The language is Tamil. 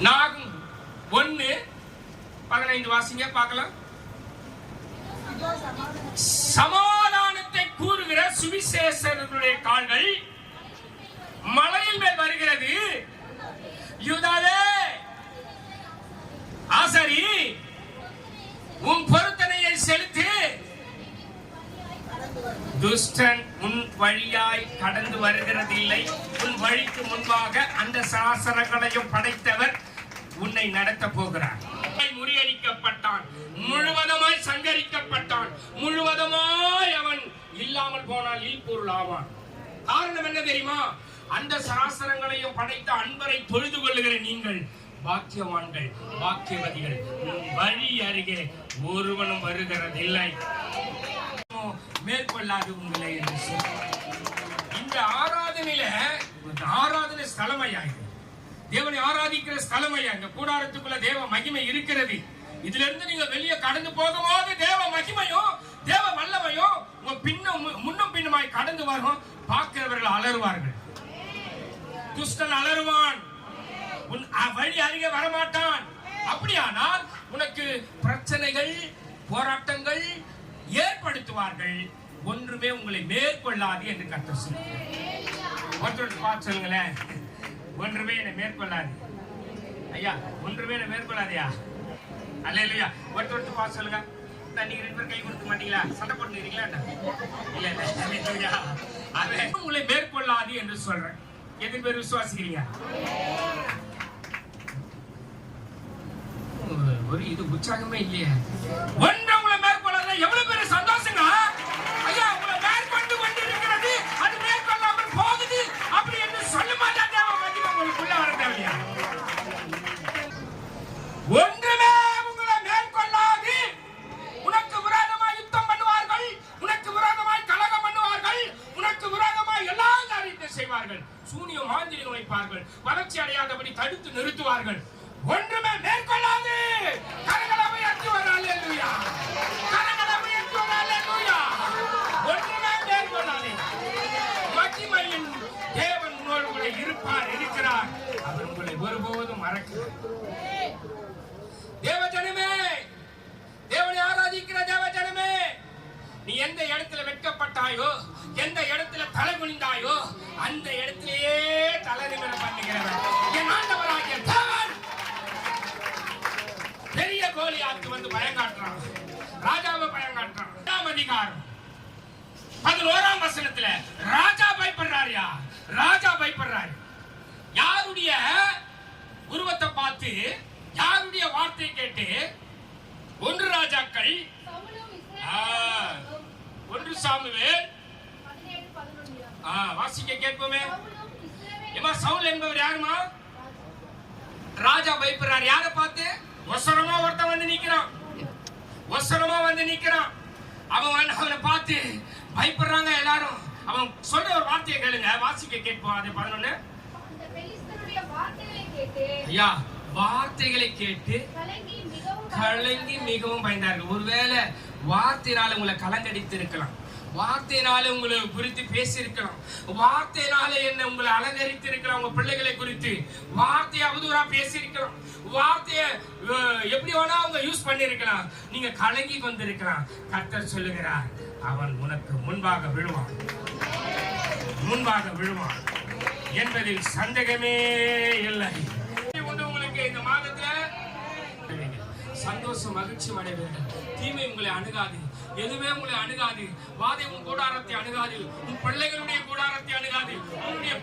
நாகும் 1:15 வாசிங்க பார்க்கலாம். சமாதானத்தை கூறுகிற சுவிசேஷர்களுடைய கால்கள் மலையின் மேல் வருகிறது. யூதாவே ஆசரி, உன் பொருத்தனையை செலுத்து. துஷ்டன் உன் வழியாய் கடந்து வருகிறது இல்லை. உன் வழிக்கு முன்பாக அந்த சாசனங்களையும் படைத்தவர் உன்னை நடத்த போகிறார். முறியடிக்கப்பட்டான், முழுவதுமாய் சங்கரிக்கப்பட்டான், முழுவதுமாய் அவன் இல்லாமல் போனால் இல்பொருள் ஆவான். காரணம் என்ன தெரியுமா? அந்த சாசனங்களையும் படைத்த அன்பரை தொழுது கொள்ளுகிற நீங்கள் பாக்கியவான்கள், பாக்கியவதிகள். வழி அருகே ஒருவனும் வருகிறதில்லை, மேற்கொள்ளாது உங்களை என்று சொல்லி இந்த ஆராதனை ஸ்தலமையா, தேவனை ஆராதிக்கிற ஸ்தலமையா. இந்த கூடாரத்துக்குள்ள தேவ மகிமை இருக்கிறது. இதுல இருந்து நீங்க வெளியே கடந்து போகும்போது தேவ மகிமையும் தேவ வல்லமையும் உங்க முன்னும் பின்னுமாய் கடந்து வரும். பார்க்கிறவர்கள் அலறுவார்கள். துஷ்டன் அலறுவான், உன் வழி அருகே வரமாட்டான். அப்படியானால் உனக்கு பிரச்சனைகள், போராட்டங்கள் ஏற்படுத்துவார்கள், ஒன்றுமே உங்களை மேற்கொள்ளாது என்று கர்த்தர் சொல்லுங்க. சொல்லுங்களேன், ஒன்றுமே என்னை மேற்கொள்ளாது ஐயா, ஒன்றுமே என்னை மேற்கொள்ளாதையா. அல்லேலூயா. ஒருத்தர் பார்த்து சொல்லுங்க. நீங்க 2 பேரும் கை கொடுக்க மாட்டீங்களா? சண்டை போட்டுக்கிறீங்களா? இல்ல இல்ல, அது உங்களை மேற்கொள்ளாது என்று சொல்றேன். எத்தனை பேர் விசுவாசிக்கிறீங்க? ஒரு இது உற்சாகமே இல்லையே. ஒன்று உங்களை மேற்கொள்ளாத எவ்வளவு பேர் சந்தோஷங்க ஐயா. உங்களை மேற்கொண்டு கொண்டு இருக்கிறது, அது மேற்கொள்ளாமல் போகுது அப்படி என்று சொல்ல மாட்டாங்க. உங்களுக்குள்ள வர தேவையா? ஒன்றுமே உங்களை மேற்கொள்ளாது. உனக்கு விரோதமாய் யுத்தம் பண்ணுவார்கள், உனக்கு விரோதமாய் கலகம் பண்ணுவார்கள், உனக்கு விரோதமாய் எல்லா காரியத்தை செய்வார்கள். சூனியம் மாந்திரிகம் வைப்பார்கள், வளர்ச்சி அடையாதபடி தடுத்து நிறுத்துவார்கள். ஒன்றுமே மேற்கொள்ளாது. கரங்களை அடித்து வர அல்லேலூயா, கரங்களை அடித்து வர அல்லேலூயா. ஒன்றுமே மேற்கொள்ளாது. மகிமையின் தேவன் உங்களோடு இருப்பார், இருக்கிறார். அவர் உங்களை ஒருபோதும் மறக்கிறார். தேவஜனமே, தேவனை ஆராதிக்கிற தேவஜனமே, நீ எந்த இடத்துல வெட்கப்பட்டாயோ, எந்த இடத்துல தலை குனிந்தாயோ, அந்த இடத்திலேயே தலை நிமிர பண்ணுகிறவர் என் ஆண்டவராகிய தேவன். பெரிய கோலியாத்து வந்து பயங்காட்டுறான், ராஜாவை பயங்காட்டுறான். 2ஆம் அதிகாரம் 11ஆம் வசனத்துல ராஜா பயப்படுறாரியா, ராஜா பயப்படுறாரு. யாருடைய உருவத்தை பார்த்து, யாருடைய வார்த்தையை கேட்டு? 1 ராஜாக்கள் 1 சாமுவேல் வாசிக்க கேட்போமே. சவுல் என்பவர் யாருமா? ராஜா பயப்படுறாரு. யாரை பார்த்து? ஒசரமா ஒருத்தன் வந்து நிக்கிறான், ஒசரமா வந்து நிக்கிறான். அவனை பார்த்து பயப்படுறாங்க எல்லாரும். அவன் சொல்ற ஒரு வார்த்தையை கேளுங்க, வாசிக்க கேட்போம். அது 11. ஐயா, வார்த்தைகளை கேட்டு கலங்கி மிகவும் பயந்தார்கள். ஒருவேளை வார்த்தையினால உங்களை கலங்கடித்து இருக்கலாம், வார்த்தையினால உங்களை குறித்து பேசி இருக்கலாம், வார்த்தையினால என்ன உங்களை அலங்கரித்து இருக்கலாம், உங்க பிள்ளைகளை குறித்து வார்த்தையை அவதூறா பேசி இருக்கலாம், வார்த்தையை எப்படி வேணா அவங்க யூஸ் பண்ணிருக்கலாம். நீங்க கலங்கி வந்திருக்கலாம். கர்த்தர் சொல்லுகிறார், அவன் உனக்கு முன்பாக விழுவான், முன்பாக விழுவான் என்பதில் சந்தேகமே இல்லை. உங்களுக்கு இந்த மாதத்துல சந்தோஷம், மகிழ்ச்சி அடைவீர்கள். தீமை உங்களை அணுகாது, எதுவுமே உங்களை அணுகாது. வாதை உன் கூடாரத்தை அணுகாது, உன் பிள்ளைகளுடைய கூடாரத்தை அணுகாது, உன்னுடைய